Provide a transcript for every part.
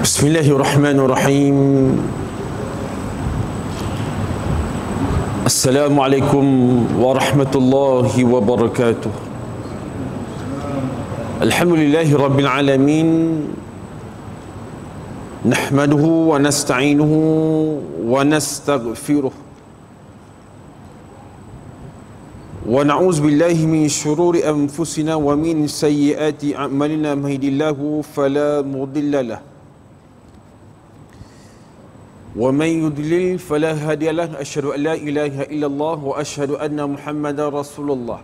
Bismillahirrahmanirrahim. Assalamualaikum warahmatullahi wabarakatuh. Alhamdulillahi rabbil alamin. Nahmaduhu wa nasta'inuhu wa nastaghfiruh. Wa na'udzu billahi min syururi anfusina wa min sayyiati a'malina. May yahdihillahu fala mudilla lahu wa man yudlil fala hadiya lahu. Asyhadu an la ilaha illallah wa asyhadu anna Muhammadar Rasulullah.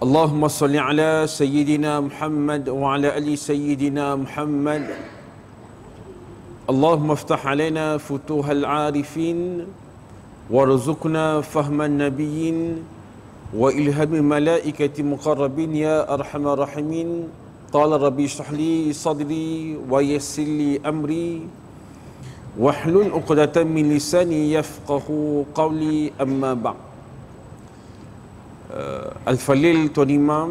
Allahumma salli ala sayyidina Muhammad wa ala ali sayyidina Muhammad. Allahumma iftah alaina futuhal arifin warzuqna fahman nabiyyin wa ilhamil malaikati muqarrabin ya arhamar rahimin. Qala rabbi shrah li sadri wa yassir li amri wahlul 'uqdatam min lisani yafqahu qawli, amma ba'd. Al-Falil, Tuan Imam,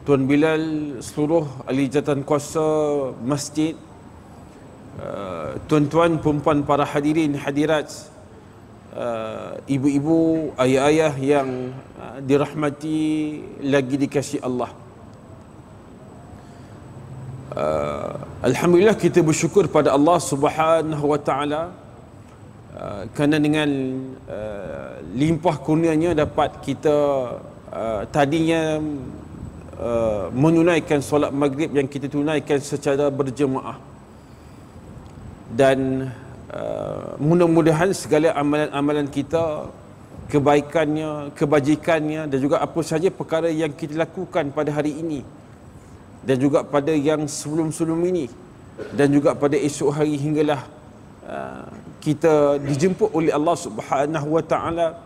Tuan Bilal, seluruh ahli jawatan kuasa masjid, tuan-tuan, perempuan, para hadirin hadirat, ibu-ibu, ayah-ayah yang dirahmati lagi dikasihi Allah. Alhamdulillah, kita bersyukur pada Allah Subhanahu wa taala kerana dengan limpah kurnianya dapat kita tadinya menunaikan solat maghrib yang kita tunaikan secara berjemaah, dan mudah-mudahan segala amalan-amalan kita, kebaikannya, kebajikannya, dan juga apa saja perkara yang kita lakukan pada hari ini dan juga pada yang sebelum-sebelum ini dan juga pada esok hari hinggalah kita dijemput oleh Allah Subhanahu wa taala,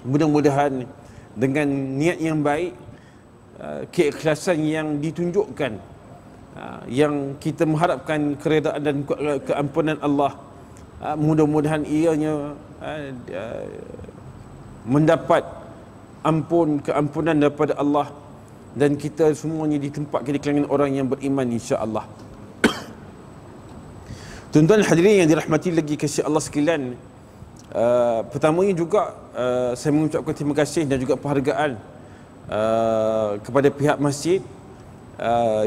mudah-mudahan dengan niat yang baik, keikhlasan yang ditunjukkan, yang kita mengharapkan keredaan dan keampunan Allah, mudah-mudahan ianya mendapat keampunan daripada Allah, dan kita semuanya ditempatkan di kalangan orang yang beriman, insya-Allah. Tuan-tuan hadirin yang dirahmati lagi kasih Allah sekalian, pertamanya juga saya mengucapkan terima kasih dan juga penghargaan kepada pihak masjid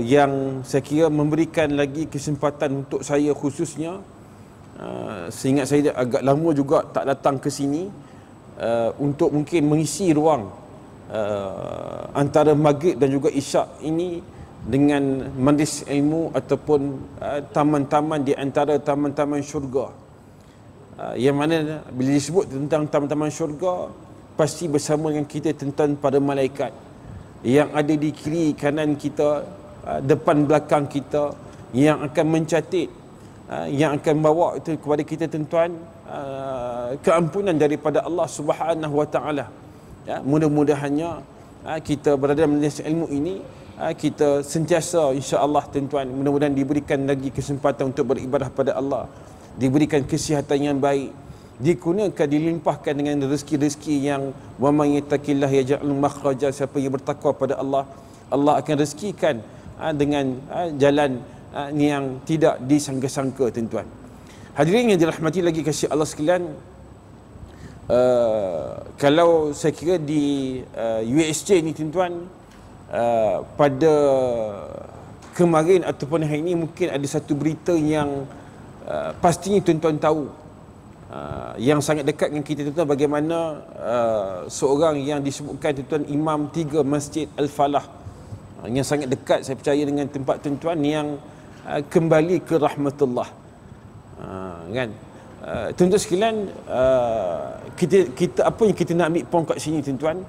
yang saya kira memberikan lagi kesempatan untuk saya khususnya, seingat saya agak lama juga tak datang ke sini, untuk mungkin mengisi ruang antara maghrib dan juga isyak ini dengan majlis ilmu ataupun taman-taman di antara taman-taman syurga, yang mana bila disebut tentang taman-taman syurga pasti bersama dengan kita tentang para malaikat yang ada di kiri kanan kita, depan belakang kita, yang akan mencatat, yang akan bawa itu kepada kita tuan-tuan keampunan daripada Allah Subhanahu wa taala. Ya, mudah-mudahannya kita berada dalam majlis ilmu ini, kita sentiasa insya-Allah tuan-tuan, mudah-mudahan diberikan lagi kesempatan untuk beribadah pada Allah, diberikan kesihatan yang baik, dikurniakan, dilimpahkan dengan rezeki-rezeki yang wa may yattaqillah yaj'al makhraja. Siapa yang bertakwa pada Allah, Allah akan rezekikan dengan jalan yang tidak disangka-sangka, tuan-tuan. Hadirin yang dirahmati lagi kasih Allah sekalian, kalau saya kira di USJ ni tuan-tuan, pada kemarin ataupun hari ini mungkin ada satu berita yang pastinya tuan-tuan tahu, yang sangat dekat dengan kita tuan-tuan, bagaimana seorang yang disebutkan tuan-tuan Imam 3 Masjid Al-Falah, yang sangat dekat saya percaya dengan tempat tuan-tuan, yang kembali ke rahmatullah, kan. Tuan-tuan sekalian, kita apa yang kita nak ambil poin kat sini tuan-tuan,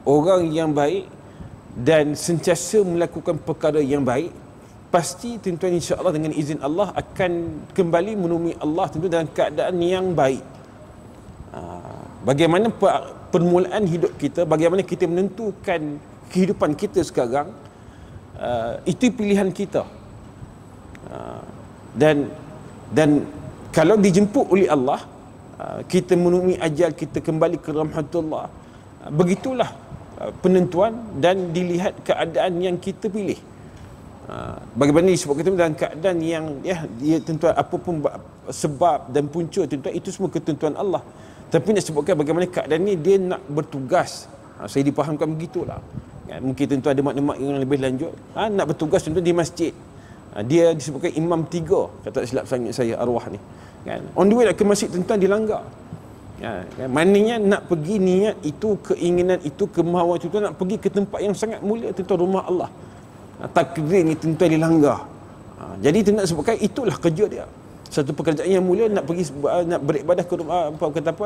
orang yang baik dan sentiasa melakukan perkara yang baik, pasti tuan-tuan insya-Allah dengan izin Allah akan kembali menemui Allah tuan-tuan dalam keadaan yang baik. Bagaimana permulaan hidup kita, bagaimana kita menentukan kehidupan kita sekarang, itu pilihan kita. Dan kalau dijemput oleh Allah, kita menemui ajal, kita kembali ke rahmatullah, begitulah penentuan dan dilihat keadaan yang kita pilih. Bagaimana disebutkan dalam keadaan yang dia tuan apapun sebab dan punca tuan itu semua ketentuan Allah. Tapi nak sebutkan bagaimana keadaan ni dia nak bertugas. Saya dipahamkan begitulah. Mungkin tentu ada makna-makna yang lebih lanjut. Nak bertugas tentu di masjid. Dia disebutkan imam 3, kata silap sangat saya arwah ni. On the way nak ke masjid tuan dilanggar. Maknanya nak pergi niat itu, keinginan itu, kemahuan itu nak pergi ke tempat yang sangat mulia, tentu rumah Allah. Takdir ni tentu dilanggar. Jadi nak sebutkan itulah kerja dia. Satu pekerjaan yang mulia nak pergi nak beribadah ke rumah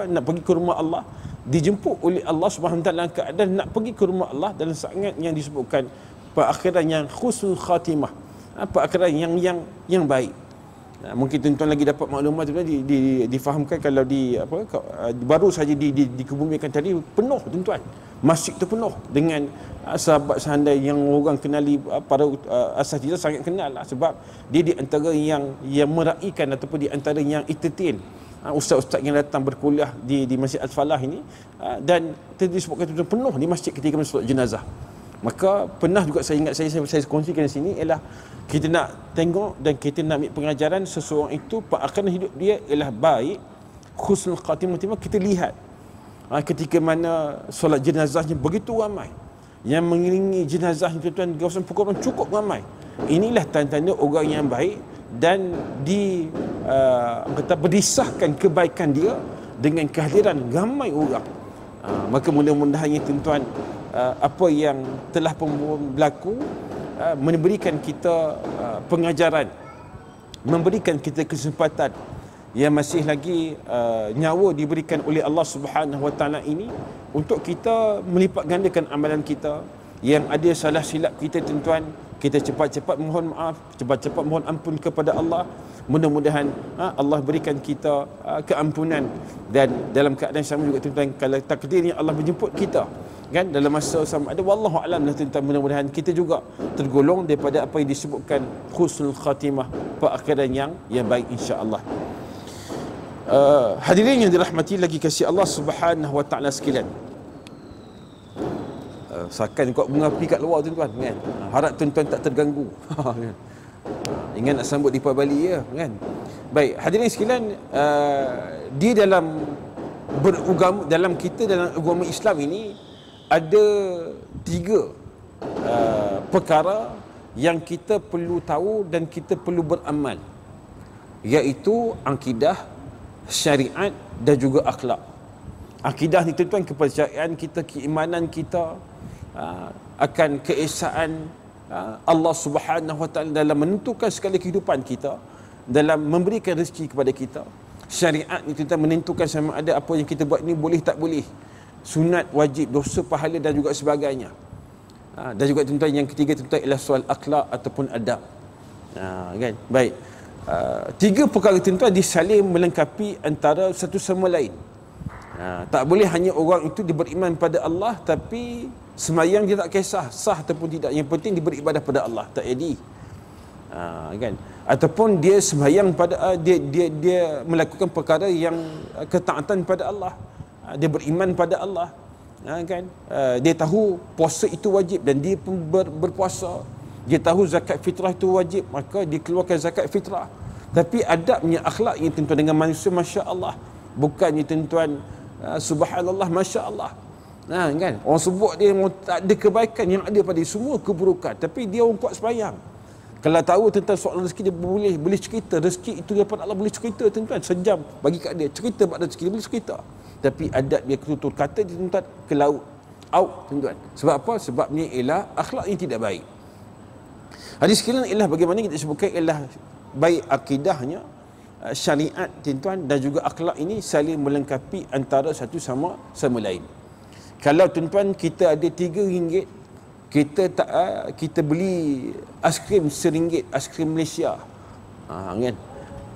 nak pergi ke rumah Allah, dijemput oleh Allah Subhanahu taala dalam keadaan nak pergi ke rumah Allah dalam sangat yang disebutkan perakhiran yang husnul khatimah, perakhiran yang baik. Mungkin tuan-tuan lagi dapat maklumat tu difahamkan kalau baru saja dikebumikan tadi penuh tuan-tuan. Masjid tu penuh dengan sahabat sahanda yang orang kenali, para asatidz sangat kenal lah, sebab dia di antara yang meraihkan ataupun di antara yang entertain ustaz-ustaz yang datang berkuliah di Masjid Al-Falah ini, dan disebutkan tuan penuh di masjid ketika solat jenazah. Maka pernah juga saya ingat saya kongsikan di sini ialah kita nak tengok dan kita nak ambil pengajaran seseorang itu akan hidup dia ialah baik, husnul khatimah. Kita lihat ketika mana solat jenazahnya begitu ramai, yang mengiringi jenazah tuan-tuan di kawasan perkumpulan cukup ramai. Inilah tanda-tanda orang yang baik dan berdisahkan kebaikan dia dengan kehadiran ramai orang. Maka mudah-mudahan tuan-tuan apa yang telah berlaku memberikan kita pengajaran, memberikan kita kesempatan yang masih lagi nyawa diberikan oleh Allah Subhanahu Wa Taala ini untuk kita melipat gandakan amalan kita. Yang ada salah silap kita tuan-tuan, kita cepat-cepat mohon maaf, cepat-cepat mohon ampun kepada Allah. Mudah-mudahan Allah berikan kita keampunan, dan dalam keadaan sama juga tuan-tuan, kalau takdirnya Allah menjemput kita kan dalam masa sama ada, wallahu alam lah tuan-tuan, mudah-mudahan kita juga tergolong daripada apa yang disebutkan husnul khatimah, perakhiran yang baik insya-Allah. Hadirin yang dirahmati lagi kasih Allah Subhanahu Wa Taala sekalian. Sakan kau bunga api kat luar tuan-tuan kan. Harap tuan-tuan tak terganggu. Ingat nak sambut Deepavali ya kan. Baik, hadirin sekalian, di dalam beragama, dalam agama Islam ini ada 3 perkara yang kita perlu tahu dan kita perlu beramal, iaitu akidah, syariat dan juga akhlak. Akidah ni tuan-tuan, kepercayaan kita, keimanan kita akan keesaan Allah Subhanahu Wa Taala dalam menentukan segala kehidupan kita, dalam memberikan rezeki kepada kita. Syariat ni tuan-tuan menentukan sama ada apa yang kita buat ni boleh tak boleh, sunat, wajib, dosa, pahala dan juga sebagainya. Dan juga tuan-tuan yang ketiga tuan-tuan ialah soal akhlak ataupun adab. Kan? Baik. 3 perkara tuan-tuan disaling melengkapi antara satu sama lain. Tak boleh hanya orang itu beriman pada Allah tapi semayang dia tak kisah sah ataupun tidak, yang penting dia beribadah pada Allah, tak jadi. Kan? Ataupun dia semayang pada dia melakukan perkara yang ketaatan pada Allah, dia beriman pada Allah, kan? Dia tahu puasa itu wajib dan dia pun berpuasa. Dia tahu zakat fitrah itu wajib, maka dia keluarkan zakat fitrah. Tapi adabnya, akhlaknya tuan-tuan dengan manusia, masya Allah, bukannya tuan-tuan subhanallah, masya Allah. Kan? Orang sebut dia tak ada kebaikan, yang ada pada dia semua keburukan, tapi dia orang kuat sembahyang. Kalau tahu tentang soal rezeki, dia boleh cerita rezeki itu daripada Allah, boleh cerita tuan-tuan, sejam bagi kat dia cerita pada rezeki, dia boleh cerita. Tapi adab dia ketutur kata dia tuan-tuan ke laut, out tuan-tuan. Sebab apa? Sebabnya ialah akhlak yang tidak baik. Hadis sekalian ialah bagaimana kita sebutkan ialah baik akidahnya, syariat tuan-tuan dan juga akhlak ini saling melengkapi antara satu sama lain. Kalau tuan-tuan kita ada RM3, kita beli aiskrim RM1, aiskrim Malaysia. Kan?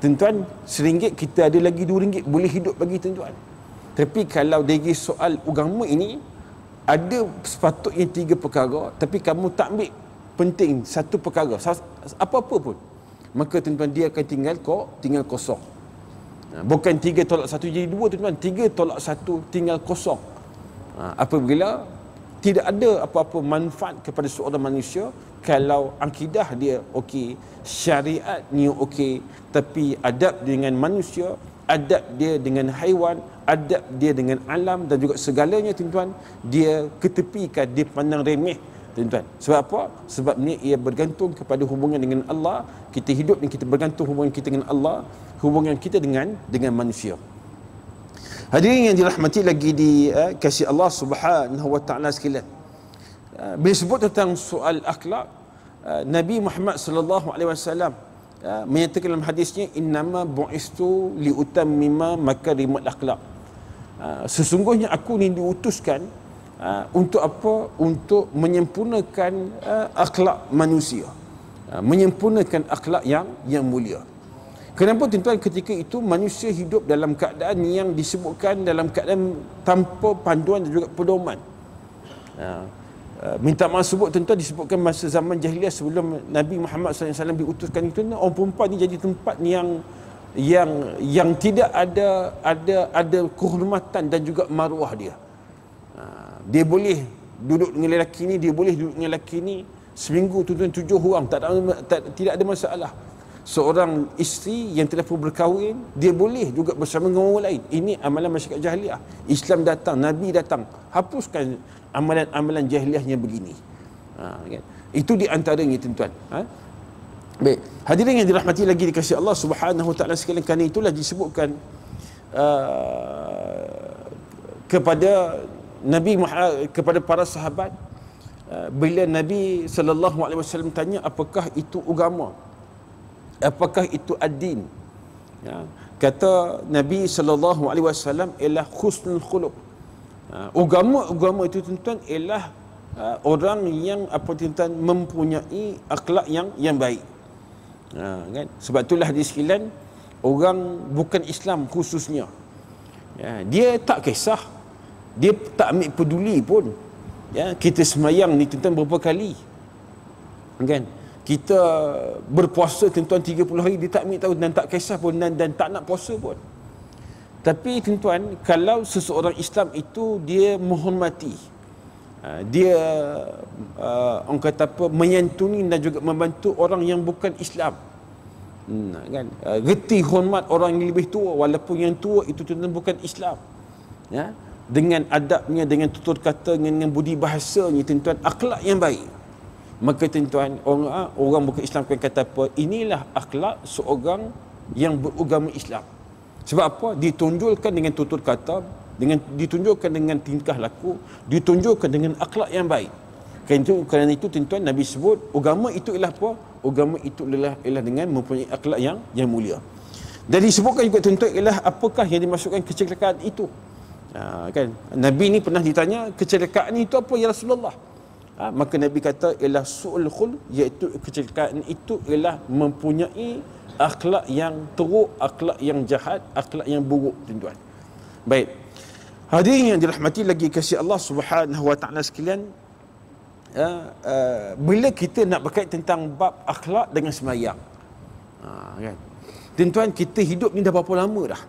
Tuan-tuan, RM1 kita ada lagi RM2, boleh hidup bagi tuan-tuan. Tapi kalau dari soal agama ini ada sepatutnya 3 perkara, tapi kamu tak ambil penting satu perkara, apa-apa pun, maka tuan-tuan dia akan tinggal kosong. Bukan 3 tolak 1 jadi 2 tuan-tuan, 3 tolak 1 tinggal kosong. Apabila tidak ada apa-apa manfaat kepada seorang manusia kalau akidah dia okey, syariatnya okey, tapi adab dengan manusia, adab dia dengan haiwan, adab dia dengan alam dan juga segalanya tuan-tuan, dia ketepikan, dia pandang remeh tuan-tuan. Sebab apa? Sebab ni ia bergantung kepada hubungan dengan Allah. Kita hidup dan kita bergantung hubungan kita dengan Allah, hubungan kita dengan manusia. Hadirin yang dirahmati lagi kasih Allah Subhanahu wa taala sekalian. Bila sebut tentang soal akhlak, Nabi Muhammad sallallahu alaihi wasallam menyatakan dalam hadisnya, innama bu'istu liutammima makarimal akhlak. Sesungguhnya aku ni diutuskan untuk apa? Untuk menyempurnakan akhlak manusia, menyempurnakan akhlak yang mulia. Kenapa tuan-tuan? Ketika itu manusia hidup dalam keadaan yang disebutkan dalam keadaan tanpa panduan dan juga pedoman. Minta maaf sebut tuan-tuan, disebutkan masa zaman jahiliah sebelum Nabi Muhammad SAW diutuskan itu, orang perempuan ni jadi tempat yang tidak ada kehormatan dan juga maruah dia. Dia boleh duduk dengan lelaki ni, dia boleh duduk dengan lelaki ni seminggu tuan-tuan 7 orang, tidak ada masalah. Seorang isteri yang telah pun berkahwin, dia boleh juga bersama dengan orang lain. Ini amalan masyarakat jahiliah. Islam datang, Nabi datang, hapuskan amalan-amalan jahiliahnya begini. Kan? Itu di antaranya tuan-tuan. Baik, hadirin yang dirahmati lagi dikasihi Allah Subhanahu wa taala sekalian, kerana itulah disebutkan kepada Nabi Muhammad, kepada para sahabat, bila Nabi sallallahu alaihi wasallam tanya apakah itu agama, apakah itu ad-din, kata Nabi sallallahu alaihi wasallam ialah husnul khuluq. Agama itu tuan-tuan ialah orang yang tuan-tuan mempunyai akhlak yang baik. Kan? Sebab itulah hadis sekalian, orang bukan Islam khususnya, dia tak kisah, dia tak ambil peduli pun. Kita semayang ni tuan-tuan berapa kali, kan? Kita berpuasa tuan-tuan 30 hari, dia tak ambil tahu dan tak kisah pun, dan tak nak puasa pun. Tapi tuan-tuan, kalau seseorang Islam itu dia menghormati, dia orang kata apa, menyantuni dan juga membantu orang yang bukan Islam, kan? Reti hormat orang yang lebih tua, walaupun yang tua itu tuan-tuan bukan Islam, dengan adabnya, dengan tutur kata, dengan budi bahasanya tuan-tuan, akhlak yang baik, maka tuan-tuan, orang bukan Islam akan kata apa? Inilah akhlak seorang yang beragama Islam. Sebab apa? Ditunjukkan dengan tutur kata, ditunjukkan dengan tingkah laku, ditunjukkan dengan akhlak yang baik. Kerana itu tuan-tuan, Nabi sebut agama itu ialah apa? Agama itu ialah dengan mempunyai akhlak yang mulia. Dan disebutkan juga tuan-tuan ialah apakah yang dimasukkan kecelakaan itu. Kan? Nabi ni pernah ditanya, kecelakaan itu apa ya Rasulullah? Maka Nabi kata ialah su'ul khul, iaitu kecelakaan itu ialah mempunyai akhlak yang teruk, akhlak yang jahat, akhlak yang buruk tuan-tuan. Baik, hadirin yang dirahmati lagi kasih Allah Subhanahu wa taala sekalian, bila kita nak berkait tentang bab akhlak dengan semayang, kan? Tuan-tuan, kita hidup ni dah berapa lama dah?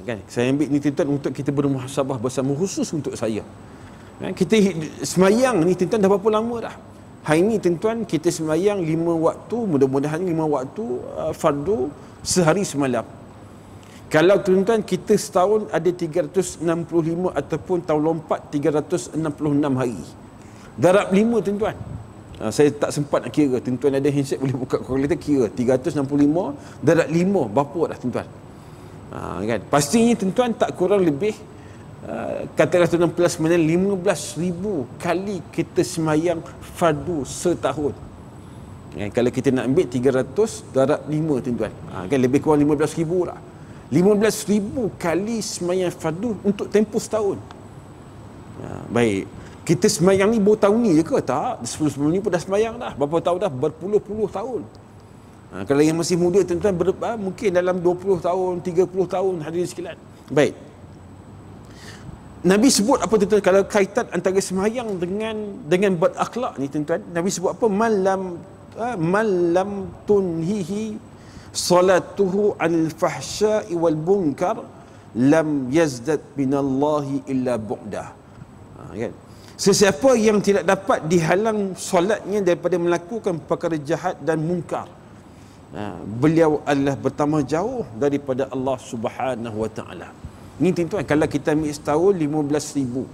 Kan? Saya ambil ni tuan-tuan untuk kita bermuhasabah bersama, khusus untuk saya. Kita semayang ni tuan-tuan dah berapa lama dah? Hari ni tuan-tuan kita semayang 5 waktu, mudah-mudahan 5 waktu fardu sehari semalam. Kalau tuan-tuan kita setahun ada 365 ataupun tahun lompat 366 hari. Darab 5 tuan-tuan. Saya tak sempat nak kira, tuan-tuan ada handset boleh buka kalkulator kira 365 darab 5 berapa dah tuan-tuan. Kan? Pastinya tuan-tuan tak kurang lebih katakanlah tuan-tuan plus mana 15,000 kali kita semayang fardu setahun. Kalau kita nak ambil 300 darab 5 tuan-tuan, kan lebih kurang 15,000 lah. 15,000 kali semayang fardu untuk tempoh setahun. Baik, kita semayang ni baru tahun ni je ke? Tak, sebelum ni pun dah semayang dah. Berapa tahun dah? Berpuluh-puluh tahun. Kalau yang masih muda tuan-tuan mungkin dalam 20 tahun, 30 tahun hadirin sekalian. Baik, Nabi sebut apa tuan-tuan kalau kaitan antara semayang dengan berakhlak ni tuan-tuan? Nabi sebut apa? Malam tunhihi salatuhu anil fahsya'i wal munkar lam yazdad binallahi illa bu'dah. Kan? Sesiapa yang tidak dapat dihalang solatnya daripada melakukan perkara jahat dan mungkar, beliau adalah bertambah jauh daripada Allah Subhanahu wa taala. Ini tuan-tuan, kalau kita ambil setahun 15,000.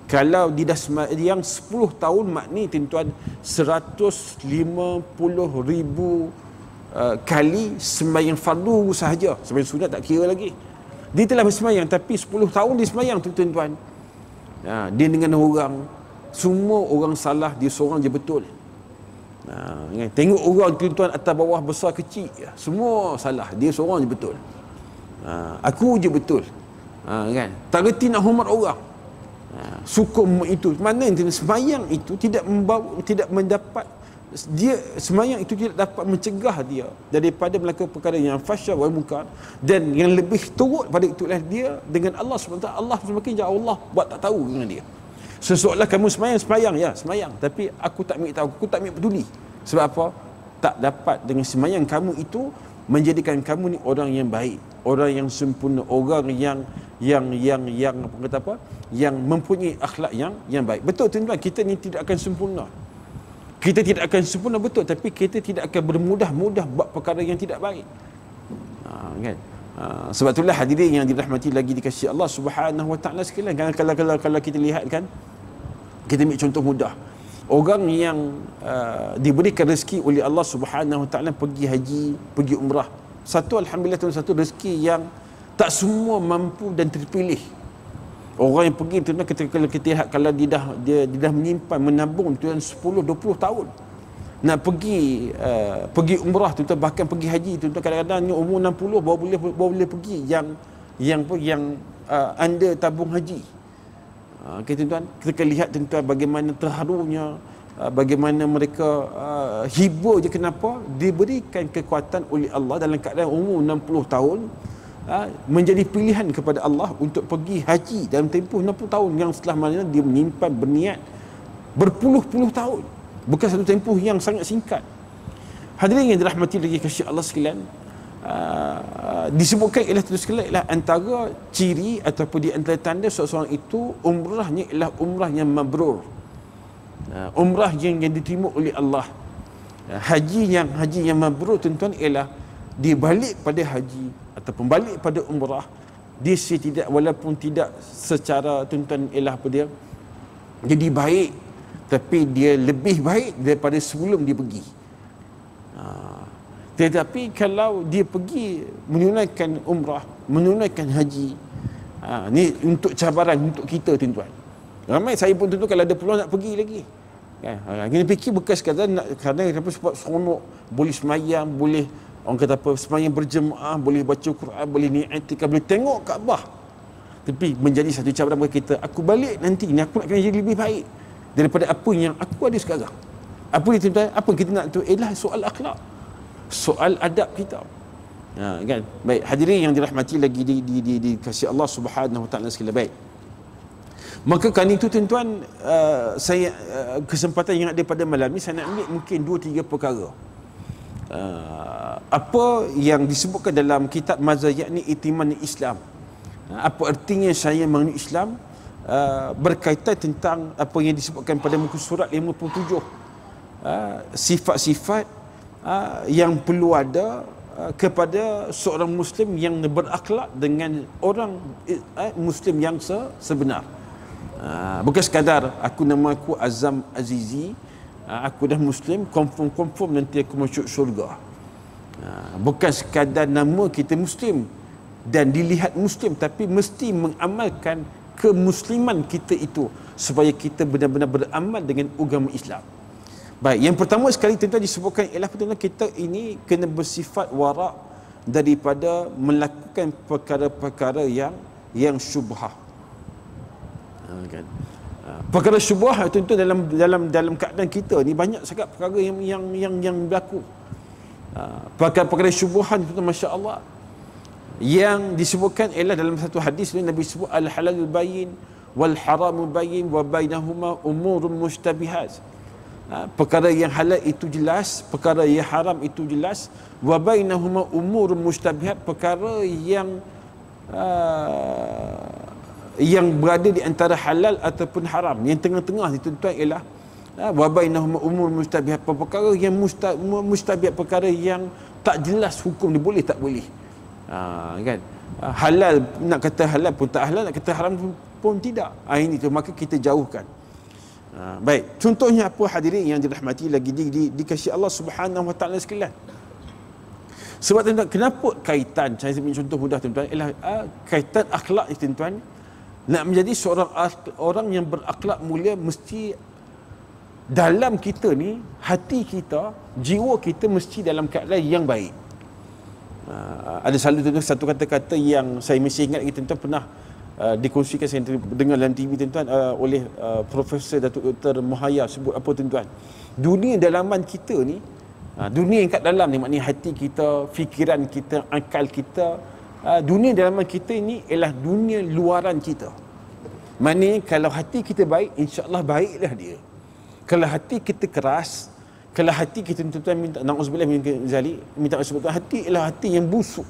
Kalau di dah yang 10 tahun, maknanya tuan-tuan 150,000 kali sembahyang fardu sahaja. Sembahyang sunat tak kira lagi. Dia telah bersembahyang, tapi 10 tahun dia sembahyang tu tuan-tuan. Dia dengan orang, semua orang salah, dia seorang je betul. Tengok orang tuan-tuan atas bawah, besar kecil, semua salah, dia seorang je betul. Aku je betul. Kan? Tak reti nak hormat orang. Sukum itu, mana sembahyang itu tidak mendapat, dia sembahyang itu tidak dapat mencegah dia daripada melakukan perkara yang fahsyah wal munkar, dan yang lebih teruk pada itulah dia dengan Allah SWT. Allah semakin jauh, Allah buat tak tahu dengan dia. Seseolah kamu sembahyang, ya sembahyang, tapi aku tak ambil tahu, aku tak ambil peduli. Sebab apa? Tak dapat dengan sembahyang kamu itu menjadikan kamu ni orang yang baik, orang yang sempurna, orang yang apa kata apa? Yang mempunyai akhlak yang baik. Betul tuan-tuan, kita ni tidak akan sempurna. Kita tidak akan sempurna, betul, tapi kita tidak akan bermudah-mudah buat perkara yang tidak baik. Kan? Sebab itulah hadirin yang dirahmati lagi dikasihi Allah Subhanahu wa taala sekalian. Kalau kita lihat kan, kita ambil contoh mudah. Orang yang diberikan rezeki oleh Allah Subhanahu wa taala pergi haji, pergi umrah. Satu, alhamdulillah tuan, satu rezeki yang tak semua mampu dan terpilih. Orang yang pergi tuan, kalau kita lihat, kalau dia dah menyimpan, menabung tuan 10-20 tahun nak pergi umrah tuan, bahkan pergi haji tuan, kadang-kadang umur 60 baru boleh pergi yang anda tabung haji. Okay, tuan, kita akan lihat tuan bagaimana terharunya, bagaimana mereka hibur je. Kenapa? Diberikan kekuatan oleh Allah dalam keadaan umur 60 tahun, menjadi pilihan kepada Allah untuk pergi haji dalam tempoh 60 tahun, yang setelah mana dia menyimpan berniat berpuluh-puluh tahun, bukan satu tempoh yang sangat singkat. Hadirin yang dirahmati lagi kasih Allah sekalian, disebutkan ialah terus sekalian ialah antara ciri ataupun di antara tanda seseorang itu umrahnya ialah umrah yang mabrur, umrah yang diterima oleh Allah. Haji yang mabrur tuan-tuan ialah dia balik pada haji ataupun balik pada umrah, dia tidak, walaupun tidak secara tuan-tuan ialah apa dia jadi baik, tapi dia lebih baik daripada sebelum dia pergi. Tetapi kalau dia pergi menunaikan umrah, menunaikan haji, ni untuk cabaran untuk kita tuan-tuan. Ramai saya pun tuan-tuan kalau ada peluang nak pergi lagi. Kita fikir bukan sekadar nak, kadang sebab seronok, boleh semayang, boleh orang kata apa, semayang berjemaah, boleh baca Quran, boleh ni'atikah, boleh tengok Kaabah. Tapi menjadi satu cabaran bagi kita, aku balik nanti ni aku nak kena jadi lebih baik daripada apa yang aku ada sekarang. Apa dia tuan-tuan? Apa kita nak tu? Ialah soal akhlak, soal adab kita. Kan? Baik, hadirin yang dirahmati lagi dikasihi Allah Subhanahu wa taala sekalian. Baik. Maka kan itu tuan-tuan, saya kesempatan yang ada pada malam ni saya nak ambil mungkin 2-3 perkara. Apa yang disebutkan dalam kitab Mazayat ni Itiman Islam. Apa artinya saya mengenai Islam, berkaitan tentang apa yang disebutkan pada muka surat 57. Sifat-sifat yang perlu ada kepada seorang Muslim yang berakhlak dengan orang Muslim yang sebenar. Bukan sekadar nama aku Azam Azizi, aku dah Muslim, confirm nanti aku masuk syurga. Bukan sekadar nama kita Muslim dan dilihat Muslim, tapi mesti mengamalkan kemusliman kita itu supaya kita benar-benar beramal dengan agama Islam. Baik, yang pertama sekali tuan-tuan disebutkan ialah tuan-tuan kita ini kena bersifat wara' daripada melakukan perkara-perkara yang syubhah. Kan? Perkara syubhah tuan-tuan dalam keadaan kita ni banyak sangat perkara yang berlaku. Perkara-perkara syubhan itu masya-Allah yang disebutkan ialah dalam satu hadis Nabi sebut al-halalul bayyin wal haramul bayyin wa bainahuma umurun mushtabihat. Perkara yang halal itu jelas, perkara yang haram itu jelas, wa bainahuma umurun mushtabihat, perkara yang yang berada di antara halal ataupun haram. Yang tengah-tengah ni tuan-tuan ialah wa bainahuma umur mustabihat, perkara yang mustabihat, perkara yang tak jelas hukum dia boleh tak boleh. Kan? Halal, nak kata halal pun tak halal, nak kata haram pun tidak. Ini tu, maka kita jauhkan. Baik, contohnya apa hadirin yang dirahmati lagi dikasihi Allah Subhanahu Wa Taala sekalian. Sebab tuan-tuan, kenapa kaitan, saya beri contoh mudah tuan-tuan, ialah kaitan akhlak ni tuan-tuan. Nak menjadi seorang orang yang berakhlak mulia, mesti dalam kita ni, hati kita, jiwa kita mesti dalam keadaan yang baik. Ada selalu tuan-tuan satu kata-kata yang saya mesti ingat lagi tuan-tuan, pernah dikongsikan, saya dengar dalam TV tuan-tuan, oleh Profesor Datuk Dr. Muhaya, sebut apa tuan-tuan, dunia dalaman kita ni, dunia yang kat dalam ni, maknanya hati kita, fikiran kita, akal kita, dunia dalaman kita ni ialah dunia luaran kita. Maknanya kalau hati kita baik, insya-Allah baiklah dia. Kalau hati kita keras, kalau hati kita tuan-tuan, minta na'udzubillah min zalik, minta sebut hati ialah hati yang busuk,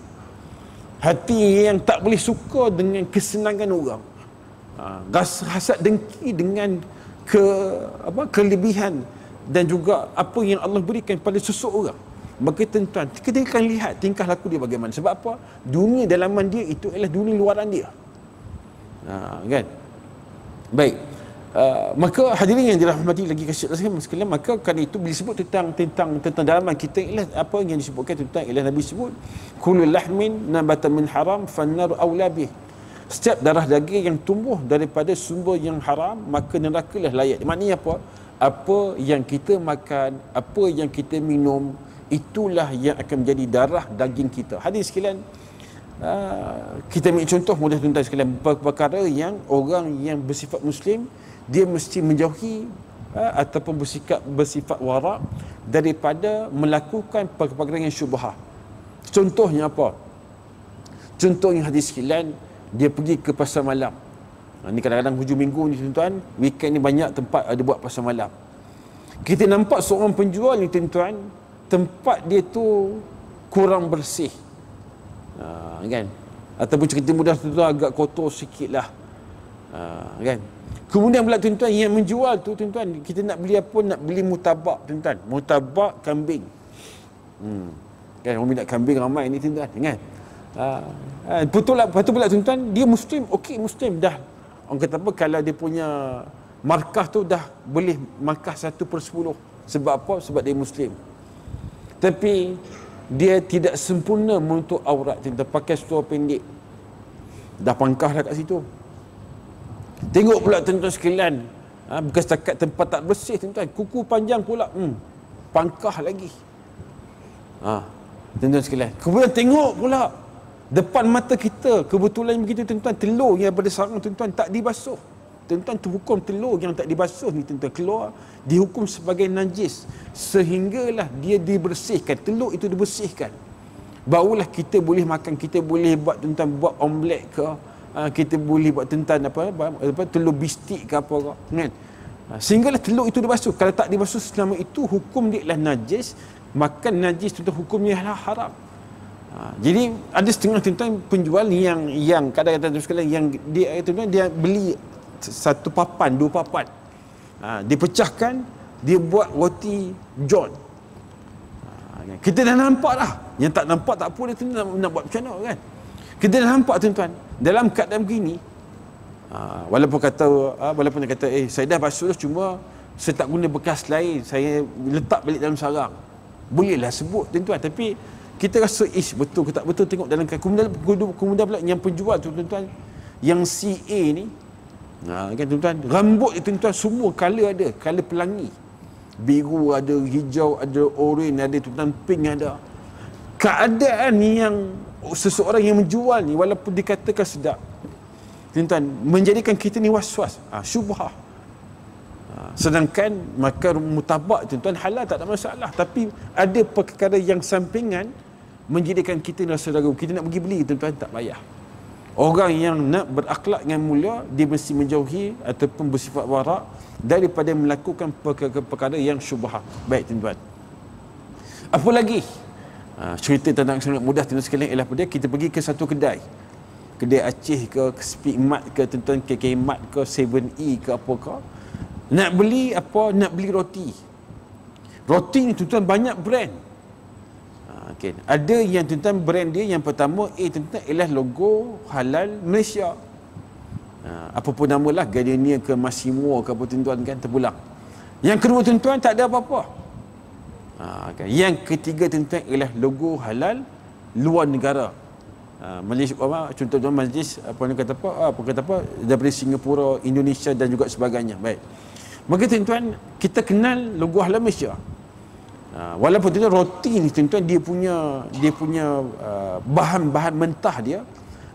hati yang tak boleh suka dengan kesenangan orang, rasa hasad dengki dengan kelebihan dan juga apa yang Allah berikan pada seseorang. Maka tuan-tuan, kita akan lihat tingkah laku dia bagaimana. Sebab apa? Dunia dalaman dia itu ialah dunia luaran dia. Kan? Baik. Maka hadirin yang dirahmati lagi kasih Allah sekalian, maka kerana itu bila sebut tentang dalaman kita, ialah apa yang disebutkan tuan-tuan, ialah Nabi sebut kullu lahmin nabata min haram fannar aula bih. Setiap darah daging yang tumbuh daripada sumber yang haram, maka nerakalah layak. Maknanya apa? Apa yang kita makan, apa yang kita minum, itulah yang akan menjadi darah daging kita. Hadirin sekalian, kita ambil contoh mudah tuan-tuan sekalian, perkara yang orang yang bersifat Muslim, dia mesti menjauhi ataupun bersifat warak daripada melakukan perkara yang syubhah. Contohnya apa? Contohnya hadis sekalian, dia pergi ke pasar malam. Ni kadang-kadang hujung minggu ni tuan-tuan, weekend ni banyak tempat ada buat pasar malam. Kita nampak seorang penjual ni tuan-tuan, tempat dia tu kurang bersih, kan? Ataupun cerita mudah tuan-tuan, agak kotor sikit lah, kan? Kemudian pula tuan-tuan, yang menjual tu tuan-tuan, kita nak beli apa? Nak beli mutabak tuan-tuan, mutabak kambing. Kan, orang minat kambing ramai ni tuan-tuan, kan? Betul pula tuan-tuan, dia Muslim, okey Muslim dah. Orang kata apa, kalau dia punya markah tu dah boleh markah 1/10. Sebab apa? Sebab dia Muslim. Tapi dia tidak sempurna menutup aurat, tuan-tuan, pakai seluar pendek. Dah pangkah dah kat situ. Tengok pula tuan-tuan sekalian, bukan setakat tempat tak bersih tuan-tuan, kuku panjang pula, pangkah lagi. Tuan-tuan sekalian, kemudian tengok pula depan mata kita, kebetulan begitu tuan-tuan, telur yang pada sarang tuan-tuan tak dibasuh. Tuan-tuan, terhukum telur yang tak dibasuh ni tuan-tuan keluar, dihukum sebagai najis, sehinggalah dia dibersihkan, telur itu dibersihkan, barulah kita boleh makan. Kita boleh buat tuan-tuan, buat omelette ke, kita boleh buat tuan-tuan apa telur bistik ke apa kan, sehinggalah telur itu dibasuh. Kalau tak dibasuh selama itu, hukum dia ialah najis. Makan najis tuan-tuan, hukumnya ialah haram. Jadi ada setengah tuan-tuan penjual yang kadang-kadang sekalian, yang dia tuan-tuan, dia beli satu papan, dua papan, dia pecahkan, dia buat roti john. Kita dah nampak dah. Yang tak nampak tak apa, dia tuan-tuan nak buat macam mana kan. Kita dah nampak tuan-tuan, dalam keadaan begini, walaupun dia kata saya dah basuh, cuma saya tak guna bekas lain, saya letak balik dalam sarang, bolehlah sebut tuan-tuan. Tapi kita rasa betul ke tak betul, tengok dalam kemudian pula yang penjual tu tuan-tuan, yang CA ni, kan tuan-tuan, rambut dia tuan-tuan semua color ada, color pelangi, biru ada, hijau ada, oren ada tuan-tuan, pink ada. Keadaan yang seseorang yang menjual ni, walaupun dikatakan sedap tuan-tuan, menjadikan kita ni was-was, syubhah. Sedangkan makan mutabak tuan-tuan halal, tak ada masalah, tapi ada perkara yang sampingan menjadikan kita rasa ragu. Kita nak pergi beli tuan-tuan, tak payah. Orang yang nak berakhlak dengan mulia, dia mesti menjauhi ataupun bersifat warak daripada melakukan perkara yang syubhah. Baik tuan-tuan, apa lagi? Cerita tentang sangat mudah tuan-tuan sekalian, ialah pada kita pergi ke satu kedai kedai Aceh ke Speak Mart ke tuan-tuan, KK Mart ke 7E ke apa ke, nak beli apa? Nak beli roti. Roti ni tuan-tuan banyak brand. Okay. Ada yang tuan-tuan brand dia yang pertama tuan-tuan ialah logo halal Malaysia. Apa pun namalah, Gardenia ke Massimo ke apa tuan-tuan kan, terpulang. Yang kedua tuan-tuan tak ada apa-apa. Okay. Yang ketiga tuan-tuan ialah logo halal luar negara. Majlis apa, contohnya majlis apa ni kata apa daripada Singapura, Indonesia dan juga sebagainya. Baik. Maka tuan-tuan, kita kenal logo halal Malaysia. Walaupun tuan-tuan roti ni tuan-tuan dia punya bahan-bahan mentah dia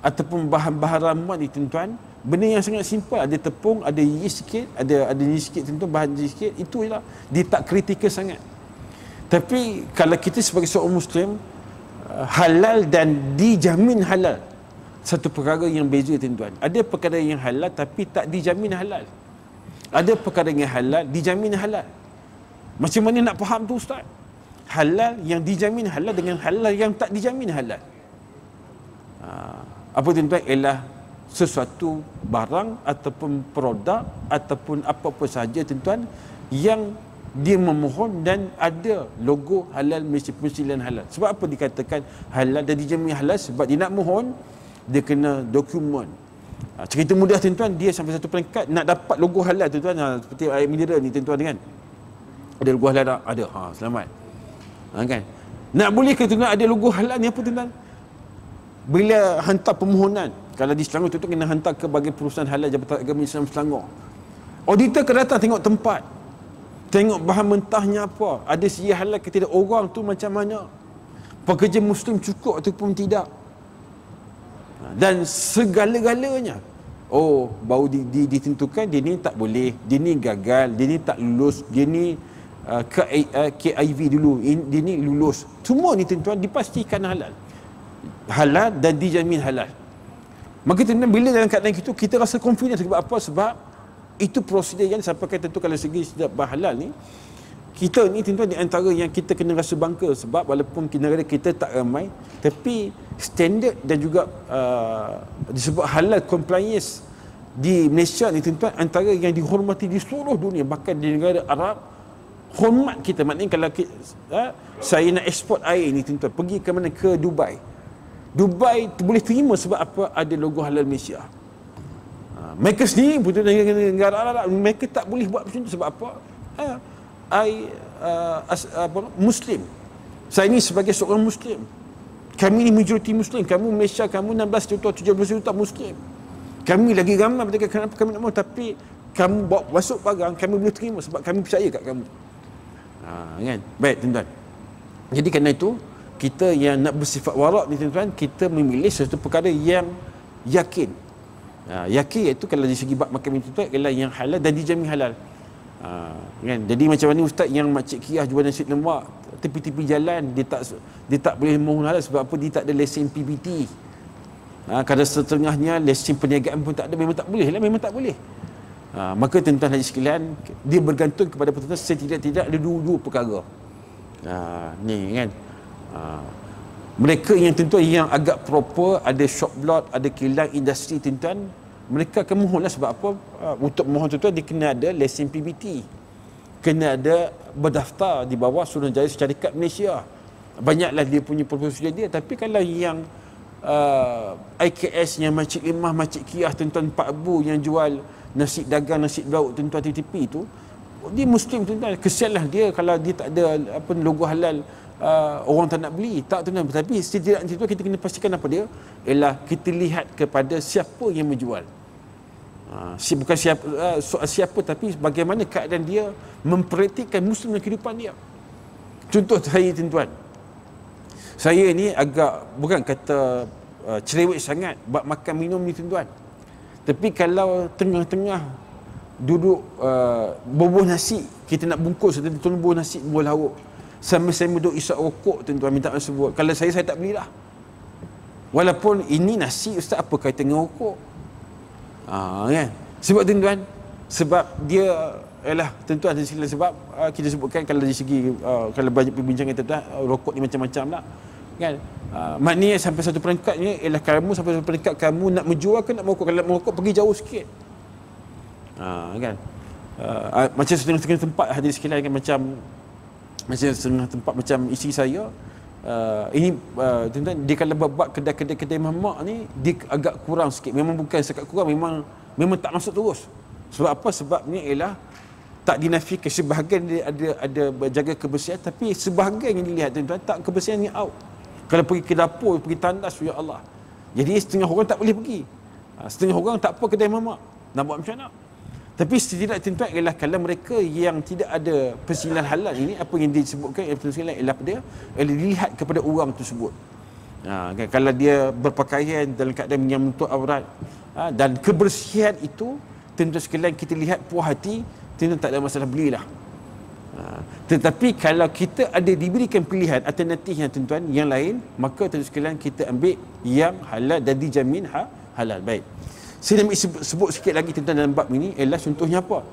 ataupun bahan-bahan ramuan ni tuan-tuan, benda yang sangat simple, ada tepung, ada yeast sikit, ada yeast sikit tuan-tuan, bahan yeast sikit, itu jelah, dia tak kritikal sangat. Tapi kalau kita sebagai seorang Muslim, halal dan dijamin halal, satu perkara yang beza tuan-tuan. Ada perkara yang halal tapi tak dijamin halal. Ada perkara yang halal dijamin halal. Macam mana nak faham tu ustaz? Halal yang dijamin halal dengan halal yang tak dijamin halal. Apa tuan-tuan? Ialah sesuatu barang ataupun produk ataupun apa-apa sahaja tuan-tuan yang dia memohon dan ada logo halal, pensilan halal. Sebab apa dikatakan halal dan dijamin halal? Sebab dia nak mohon, dia kena dokumen. Cerita mudah tuan-tuan, dia sampai satu peringkat nak dapat logo halal tuan-tuan, seperti air mineral ni tuan-tuan kan, ada logo halal tak? Ada. Selamat. Kan? Nak boleh ke tuan-tuan ada logo halal ni apa tuan-tuan? Bila hantar permohonan, kalau di Selangor tuan-tuan kena hantar ke bagi perusahaan halal Jabatan Agama Islam Selangor. Auditor akan datang tengok tempat, tengok bahan mentahnya apa, ada sia halal ke tidak, orang tu macam mana, pekerja Muslim cukup ataupun tidak, dan segala-galanya. Baru ditentukan dia ni tak boleh, dia ni gagal, dia ni tak lulus, dia ni KIV dulu, dia ni lulus. Semua ni tuan-tuan dipastikan halal dan dijamin halal. Maka tuan-tuan, bila dalam keadaan itu kita rasa confident. Sebab apa? Sebab itu prosedur yang sampai tentu kalau segi sedap halal ni, kita ni tuan-tuan di antara yang kita kena rasa bangga. Sebab walaupun negara kita tak ramai, tapi standard dan juga disebut halal compliance di Malaysia ni tuan-tuan antara yang dihormati di seluruh dunia. Bahkan di negara Arab hormat kita. Maknanya kalau saya nak ekspor air ni tuan-tuan, pergi ke mana? Ke Dubai. Dubai boleh terima sebab apa? Ada logo halal Malaysia. Mereka sendiri pun negara Arab, mereka tak boleh buat macam tu. Sebab apa? Muslim. Saya ni sebagai seorang Muslim, kami ni majoriti Muslim. Kamu Malaysia, kamu 16 juta, 17 juta Muslim. Kami lagi ramai, kenapa kami nak mahu? Tapi kamu bawa masuk barang, kami boleh terima sebab kami percaya kat kamu. Kan? Baik tuan-tuan. Jadi kerana itu, kita yang nak bersifat warak ni tuan-tuan, kita memilih sesuatu perkara yang yakin. Yakin iaitu kalau di segi bab makan itu ialah yang halal dan dijamin halal. Kan? Jadi macam mana ustaz yang makcik Kiah jual nasi lemak tepi-tepi jalan, dia tak boleh mohon halal sebab apa? Dia tak ada lesen PBT. Kadang setengahnya lesen perniagaan pun tak ada, memang tak boleh lah, memang tak boleh. Maka tuan-tuan haji sekalian, dia bergantung kepada tuan-tuan setidak-tidak ada dua perkara. Ni kan. Mereka yang tuan-tuan yang agak proper, ada shop lot, ada kilang industri tuan-tuan, mereka akan mohon lah. Sebab apa? Untuk mohon tuan-tuan, dia kena ada lesen PBT, kena ada berdaftar di bawah Suruhanjaya Syarikat Malaysia. Banyaklah dia punya prosedur dia. Tapi kalau yang IKS yang Makcik Limah, Makcik Kiah tuan-tuan, Pak Abu yang jual nasi dagang, nasi lauk tuan-tuan tepi tu, dia Muslim tuan-tuan. Kesianlah dia kalau dia tak ada logo halal, orang tak nak beli. Tak tuan-tuan. Tapi setidaknya kita kena pastikan apa dia, ialah kita lihat kepada siapa yang menjual. Bukan siapa, tapi bagaimana keadaan dia mempraktikkan Muslim dalam kehidupan dia. Contoh saya tuan-tuan, saya ni agak bukan kata cerewet sangat bab makan minum ni tuan-tuan. Tapi kalau tengah-tengah duduk bubuh nasi, kita nak bungkus tuan-tuan, bubuh nasi, bubuh lauk, sambil-sambil duduk isap rokok tuan-tuan, minta maaf sebut. Kalau saya tak belilah. Walaupun ini nasi ustaz, apa kaitan dengan rokok? Kan? Sebab tuan-tuan, sebab dia ialah tuan-tuan ada sila, sebab kita sebutkan kalau dari segi kalau banyak perbincangan tuan-tuan, rokok ni macam-macam lah. Kan? Maknanya sampai satu peringkatnya ialah kamu sampai satu peringkat kamu nak menjual ke nak merokok. Kalau nak merokok pergi jauh sikit. Kan? Macam setengah-setengah tempat hadir sekalian kan, macam setengah tempat macam isteri saya, ini tuan-tuan, dia kalau buat kedai-kedai mamak ni dia agak kurang sikit. Memang bukan sekat kurang, memang tak masuk terus. Sebab apa? Sebabnya ialah tak dinafikan, sebahagian dia ada jaga kebersihan, tapi sebahagian yang dilihat tuan-tuan tak kebersihan ni out. Kalau pergi ke dapur, pergi tandas, ya Allah. Jadi setengah orang tak boleh pergi. Setengah orang tak apa kedai mamak. Nak buat macam mana? Tapi setidak tuan-tuan ialah kalau mereka yang tidak ada persilahan halal ini, apa yang disebutkan ialah dilihat kepada orang tersebut. Kan, kalau dia berpakaian dalam keadaan yang menutup aurat, dan kebersihan itu, tuan-tuan sekalian, kita lihat puas hati, tuan-tuan tak ada masalah, belilah. Tetapi kalau kita ada diberikan pilihan alternatif yang tuan-tuan yang lain, maka tuan-tuan sekalian kita ambil yang halal dan dijamin halal. Baik. Saya nak sebut sikit lagi tentang dalam bab ini ialah contohnya apa?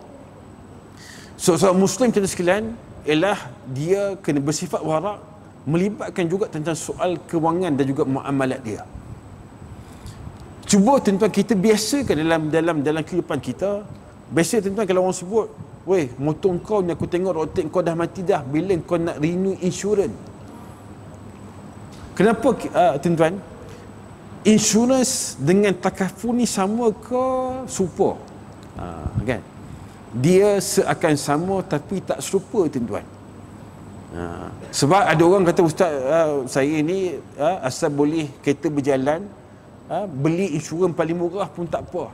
Seorang Muslim tuan-tuan sekalian ialah dia kena bersifat wara', melibatkan juga tentang soal kewangan dan juga muamalat dia. Cuba tuan-tuan kita biasakan dalam kehidupan kita. Biasa tuan-tuan kalau orang sebut, weh, motor kau ni aku tengok rotek kau dah mati dah, bila kau nak renew insurans? Kenapa tuan-tuan? Insurans dengan takaful ni sama ke serupa? Kan? Dia seakan sama tapi tak serupa tuan-tuan. Sebab ada orang kata, ustaz, saya ni asal boleh kereta berjalan, beli insurans paling murah pun tak apa.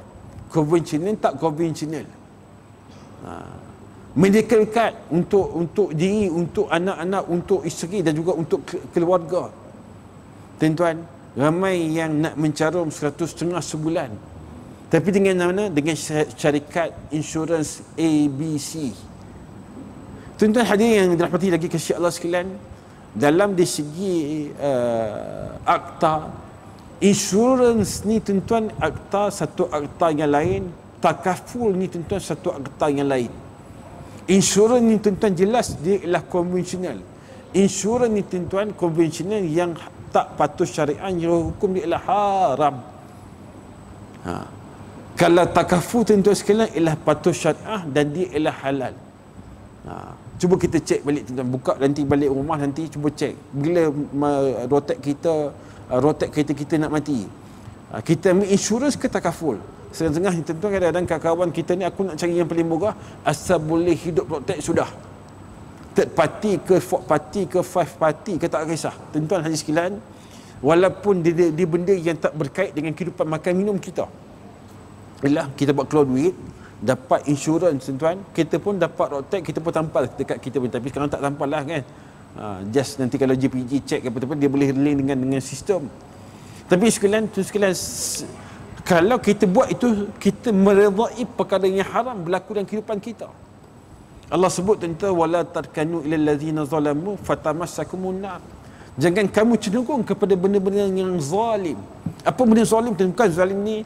Konvensional tak konvensional. Medical card untuk diri, untuk anak-anak, untuk isteri dan juga untuk keluarga. Tuan-tuan, ramai yang nak mencarum 100.5 sebulan. Tapi dengan mana? Dengan syarikat insurans ABC. Tuan-tuan hadirin yang dirahmati lagi kasih Allah sekalian, dalam dari segi akta insurans ni tuan-tuan, akta satu akta yang lain, takaful ni tuan-tuan satu akta yang lain. Insurans ni tuan-tuan jelas dia ialah konvensional. Insurans ni tuan-tuan konvensional yang tak patuh syariat, yang hukum dia ialah haram. Kalau takaful tuan-tuan sekalian ialah patuh syariah dan dia ialah halal. Cuba kita cek balik tuan-tuan, buka nanti balik rumah, nanti cuba cek bila rotek kereta kita nak mati, kita ambil insurans ke takaful? Setengah-setengah tuan-tuan, kadang-kadang kawan kita ni, aku nak cari yang paling murah, asal boleh hidup rotek sudah. Third party ke, fourth party ke, five party ke, tak kisah. Tuan-tuan hadis sekalian, walaupun dia benda yang tak berkait dengan kehidupan makan minum kita, ialah kita buat keluar duit, dapat insurans tuan-tuan, kita pun dapat rotek, kita pun tampal dekat kita pun. Tapi sekarang tak tampal lah kan. Just nanti kalau JPG check apa-apa, dia boleh link dengan sistem. Tapi sekalian, kalau kita buat itu, kita meredai perkara yang haram berlaku dalam kehidupan kita. Allah sebut tentang wala tarkanu ilal ladzina zalamu fatamassakumun nar. Jangan kamu cenderung kepada benda-benda yang zalim. Apa benda zalim? Bukan zalim ni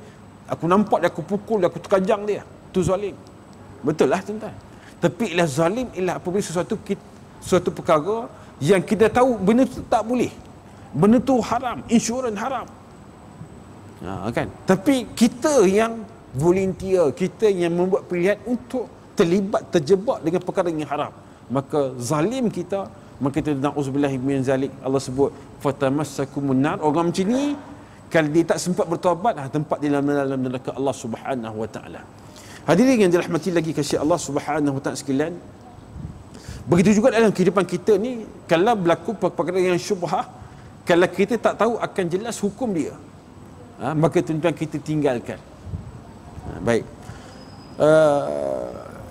aku nampak dia, aku pukul dia, aku terkajang dia. Itu zalim. Betul lah tuan-tuan. Tapi ialah zalim ialah apabila suatu perkara yang kita tahu benda tu tak boleh. Benda tu haram, insurans haram. Kan? Tapi kita yang volunteer, kita yang membuat pilihan untuk terjebak dengan perkara yang haram, maka zalim kita, maka kita na'udzubillahi min zalik. Allah sebut fatamassakumun nar. Orang macam ni kalau dia tak sempat bertaubat, tempat di dalam neraka Allah Subhanahu wa taala. Hadirin yang dirahmati lagi kasih Allah Subhanahu wa taala sekalian, begitu juga dalam kehidupan kita ni, kalau berlaku perkara yang syubhah, kalau kita tak tahu akan jelas hukum dia, maka tuan-tuan kita tinggalkan. Baik.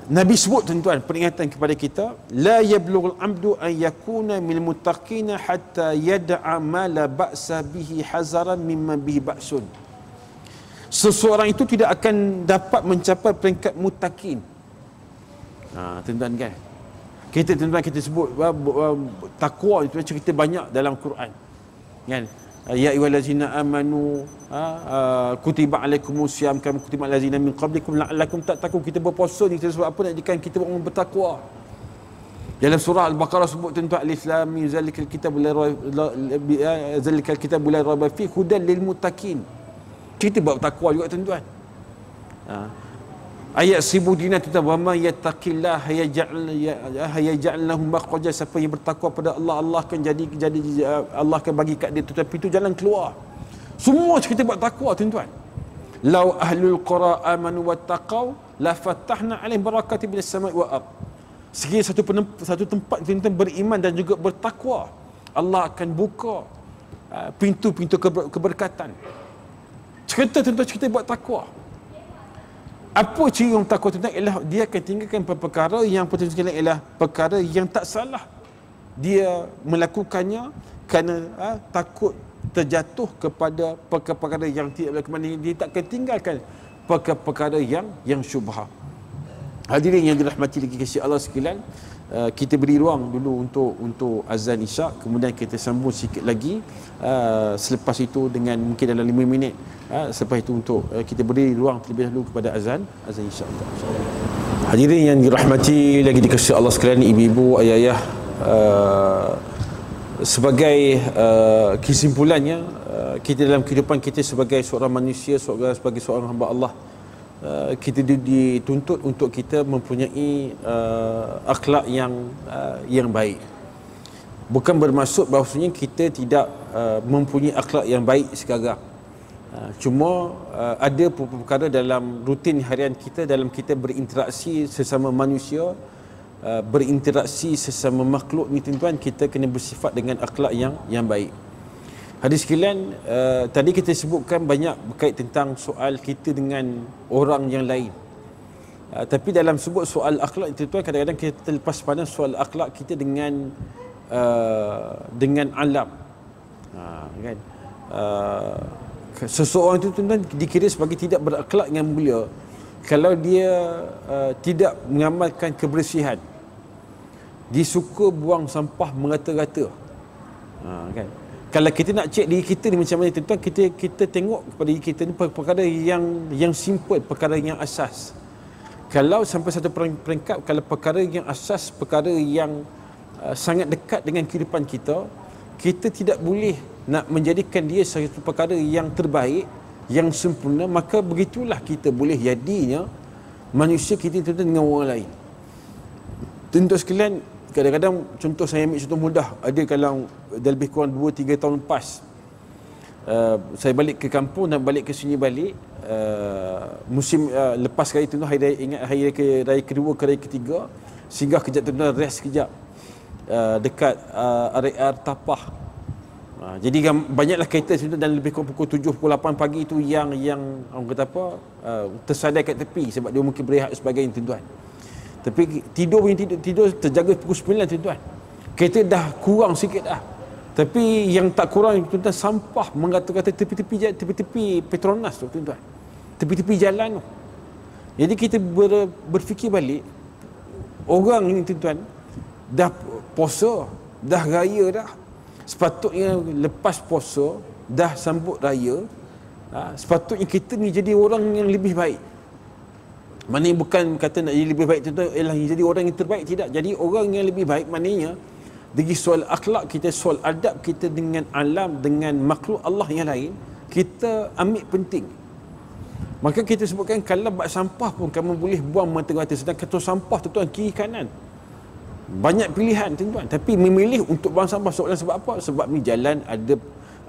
Nabi sebut tuan-tuan, peringatan kepada kita, la yablughul amdu an yakuna minal muttaqina hatta yad'a ma la ba'sa bihi hazaran mimma bihi ba'sun. Seseorang itu tidak akan dapat mencapai peringkat muttaqin. Tuan-tuan kan, tuan-tuan kita sebut takwa itu cerita banyak dalam Quran kan. Ya ayyuhallazina amanu kutiba alaikumus syiyam kama kutiba alal ladzina min qablikum la'allakum tattaqun. Kita berpuasa ni sebab apa? Nak jadikan kita orang bertakwa. Dalam surah Al-Baqarah sebut tuan-tuan, alif lam mim zalikal kitab la raiba fi hudan lil muttaqin. Kita buat takwa juga tuan-tuan. Ayat 1000 dinar tuan-tuan, wa man yattaqillah yaj'al lahu makhraja. Siapa yang bertakwa pada Allah, Allah akan Allah akan bagi kat dia tuan-tuan pintu jalan keluar. Semua kita buat takwa tuan-tuan. Lau ahlul qura amanu wattaqau la fatahna alaihim barakatin minas sama'i wal ard. Sekiranya satu tempat tuan-tuan beriman dan juga bertakwa, Allah akan buka pintu-pintu keberkatan. Cerita tuan-tuan, kita buat takwa. Apa ciri orang takwa tuan-tuan? Ialah dia akan tinggalkan perkara yang potensial, ialah perkara yang tak salah. Dia melakukannya kerana takut terjatuh kepada perkara-perkara yang tidak berkenan. Dia tak akan tinggalkan perkara-perkara yang syubhah. Hadirin yang dirahmati lagi kasih Allah sekalian, kita beri ruang dulu untuk azan isyak, kemudian kita sambung sikit lagi selepas itu dengan mungkin dalam 5 minit. Selepas itu untuk kita beri ruang terlebih dahulu kepada azan isyak. Hadirin yang dirahmati lagi dikasihi Allah sekalian, ibu-ibu, ayah-ayah, sebagai kesimpulannya, kita dalam kehidupan kita sebagai seorang manusia, sebagai seorang hamba Allah, kita dituntut untuk kita mempunyai akhlak yang baik. Bukan bermaksud bahawasanya kita tidak mempunyai akhlak yang baik sekarang. Cuma ada perkara dalam rutin harian kita, dalam kita berinteraksi sesama manusia, berinteraksi sesama makhluk ni tuan-tuan, kita kena bersifat dengan akhlak yang baik. Hadis sekalian, tadi kita sebutkan banyak berkait tentang soal kita dengan orang yang lain. Tapi dalam sebut soal akhlak itu tuan, kadang-kadang kita lepas pandang soal akhlak kita dengan alam. Kan? Seseorang itu tuan-tuan dikira sebagai tidak berakhlak yang mulia kalau dia tidak mengamalkan kebersihan. Dia suka buang sampah merata-rata. Kan? Kalau kita nak cek diri kita ni macam mana tuan-tuan, kita tengok kepada diri kita ni perkara yang simple, perkara yang asas. Kalau sampai satu peringkat, kalau perkara yang asas, perkara yang sangat dekat dengan kehidupan kita, kita tidak boleh nak menjadikan dia satu perkara yang terbaik, yang sempurna, maka begitulah kita boleh jadinya manusia kita tuan-tuan dengan orang lain. Tuan-tuan sekalian, kadang-kadang contoh saya ambil contoh mudah, ada kalau dah lebih kurang 2-3 tahun lepas, saya balik ke kampung dan balik ke sini balik, musim lepas kali tu hari raya, ingat hari raya kedua ke raya ketiga, singgah kejap tuan-tuan, rest kejap dekat area Tapah. Jadi banyaklah kereta sebenarnya, dan lebih kurang pukul 7, pukul 8 pagi itu yang orang kata apa, tersadai kat tepi sebab dia mungkin berehat sebagainya tuan-tuan. Tapi tidur terjaga pukul 9 tuan-tuan. Kereta dah kurang sikit dah. Tapi yang tak kurang tuan-tuan, sampah mengata-kata tepi-tepi Petronas tu tuan-tuan. Tepi-tepi jalan tu. Jadi kita berfikir balik, orang ini tuan-tuan dah puasa, dah raya dah. Sepatutnya lepas puasa, dah sambut raya, sepatutnya kita ni jadi orang yang lebih baik. Maknanya bukan kata nak jadi lebih baik tuan-tuan ialah jadi orang yang terbaik, tidak. Jadi orang yang lebih baik maknanya dari soal akhlak kita, soal adab kita dengan alam, dengan makhluk Allah yang lain, kita ambil penting. Maka kita sebutkan kalau bak sampah pun kamu boleh buang mata-mata, sedangkan tu sampah tuan-tuan kiri kanan. Banyak pilihan tuan-tuan, tapi memilih untuk buang sampah soalan sebab apa? Sebab ni jalan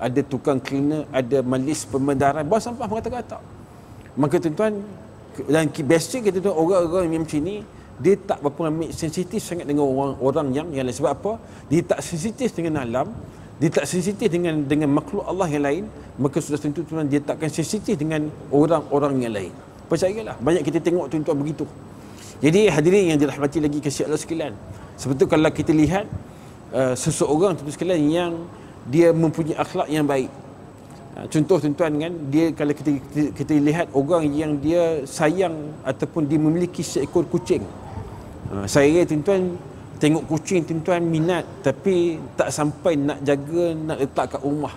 ada tukang cleaner, ada majlis pemendaran, buang sampah mengata-kata. Maka tuan-tuan, dan biasa kita tahu orang-orang yang macam ni, dia tak berapa ambil sensitif sangat dengan orang yang lain. Sebab apa? Dia tak sensitif dengan alam, dia tak sensitif dengan makhluk Allah yang lain, maka sudah tentu tuan, dia takkan sensitif dengan orang-orang yang lain. Percayalah, banyak kita tengok tuan-tuan begitu. Jadi hadirin yang dirahmati lagi kasih Allah sekalian, sebetulnya kalau kita lihat seseorang tuan-tuan sekalian yang dia mempunyai akhlak yang baik, contoh tuan-tuan kan, dia kalau kita lihat orang yang dia sayang ataupun dia memiliki seekor kucing. Saya tuan-tuan tengok kucing tuan-tuan minat, tapi tak sampai nak jaga, nak letak kat rumah.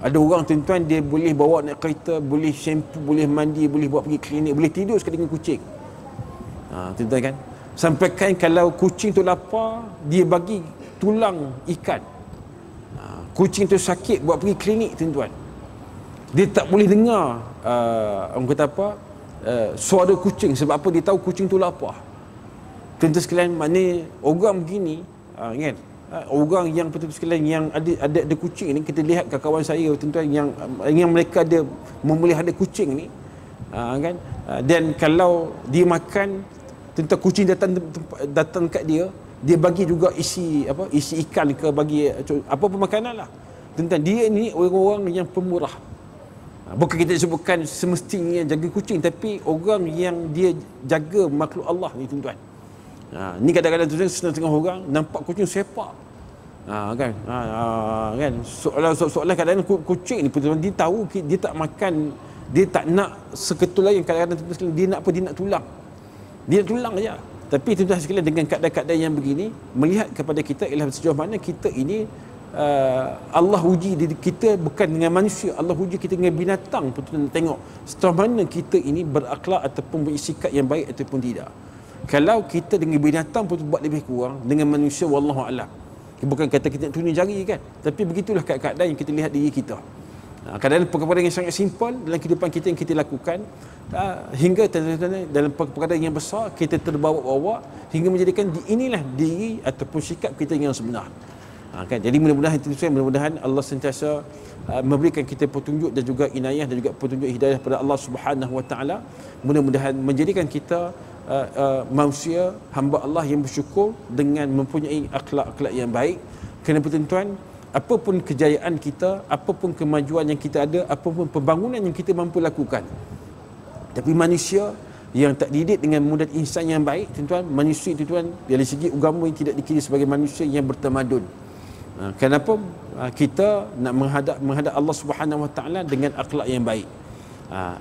Ada orang tuan-tuan dia boleh bawa naik kereta, boleh shampoo, boleh mandi, boleh bawa pergi klinik, boleh tidur sekali dengan kucing. Tuan-tuan kan, Sampaikan kalau kucing tu lapar, dia bagi tulang ikan. Kucing tu sakit, buat pergi klinik tuan-tuan. Dia tak boleh dengar orang kata apa, suara kucing. Sebab apa? Dia tahu kucing tu lapar. Tuan-tuan sekalian, maknanya orang begini, kan? Orang yang betul sekalian yang ada kucing ni, kita lihat kawan saya tuan-tuan yang mereka ada memelihara kucing ni, kan? Dan kalau dia makan, tuan-tuan, kucing datang kat dia bagi juga isi ikan ke, bagi apa pun makanan lah. Tuan-tuan, dia ni orang-orang yang pemurah. Bukan kita sebutkan semestinya jaga kucing, tapi orang yang dia jaga makhluk Allah ni tuan-tuan. Ni kadang-kadang tuan-tuan, setengah orang nampak kucing sepak. Kan? Kan? Soalan kadang-kadang kucing ni tuan-tuan, dia tahu dia tak makan, dia tak nak seketul lain. Kadang-kadang tuan-tuan, dia nak apa? Dia nak tulang. Dia nak tulang saja. Tapi tuan-tuan sekalian, dengan keadaan-keadaan yang begini, melihat kepada kita ialah sejauh mana kita ini Allah uji kita bukan dengan manusia, Allah uji kita dengan binatang. Tuan-tuan tengok sejauh mana kita ini berakhlak ataupun bersikap yang baik ataupun tidak. Kalau kita dengan binatang pun buat lebih kurang, dengan manusia wallahu a'lam. Bukan kata kita nak tuning jari kan, tapi begitulah keadaan yang kita lihat diri kita. Kadang-kadang perkara yang sangat simple dalam kehidupan kita yang kita lakukan, hingga dalam perkara yang besar kita terbawa-bawa hingga menjadikan inilah diri ataupun sikap kita yang sebenar. Kan? Jadi mudah-mudahan Allah sentiasa memberikan kita petunjuk dan juga inayah dan juga petunjuk hidayah pada Allah Subhanahu Wa Taala. Mudah-mudahan menjadikan kita manusia hamba Allah yang bersyukur dengan mempunyai akhlak-akhlak yang baik. Kerana tuan-tuan, apapun kejayaan kita, apapun kemajuan yang kita ada, apapun pembangunan yang kita mampu lakukan, tapi manusia yang tak dididik dengan modal insan yang baik, tuan-tuan, manusia tuan-tuan dari segi agama yang tidak dikira sebagai manusia yang bertamadun. Kenapa? Kita nak menghadap Allah Subhanahu Wa Taala dengan akhlak yang baik.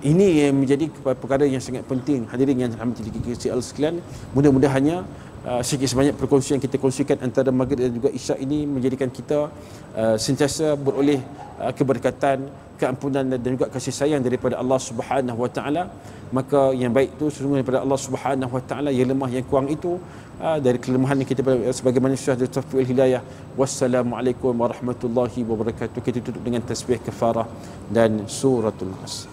Ini yang menjadi perkara yang sangat penting. Hadirin yang dirahmati Allah sekalian, mudah-mudahannya sikit sebanyak perkongsian kita kongsikan antara maghrib dan juga isyak ini menjadikan kita sentiasa beroleh keberkatan, keampunan dan juga kasih sayang daripada Allah Subhanahu Wa Taala. Maka yang baik itu sesungguhnya daripada Allah Subhanahu Wa Taala, yang lemah yang kurang itu dari kelemahan yang kita sebagai manusia dari taufiq wal hidayah. Wassalamualaikum warahmatullahi wabarakatuh. Kita tutup dengan tasbih kafarah dan suratul Nas.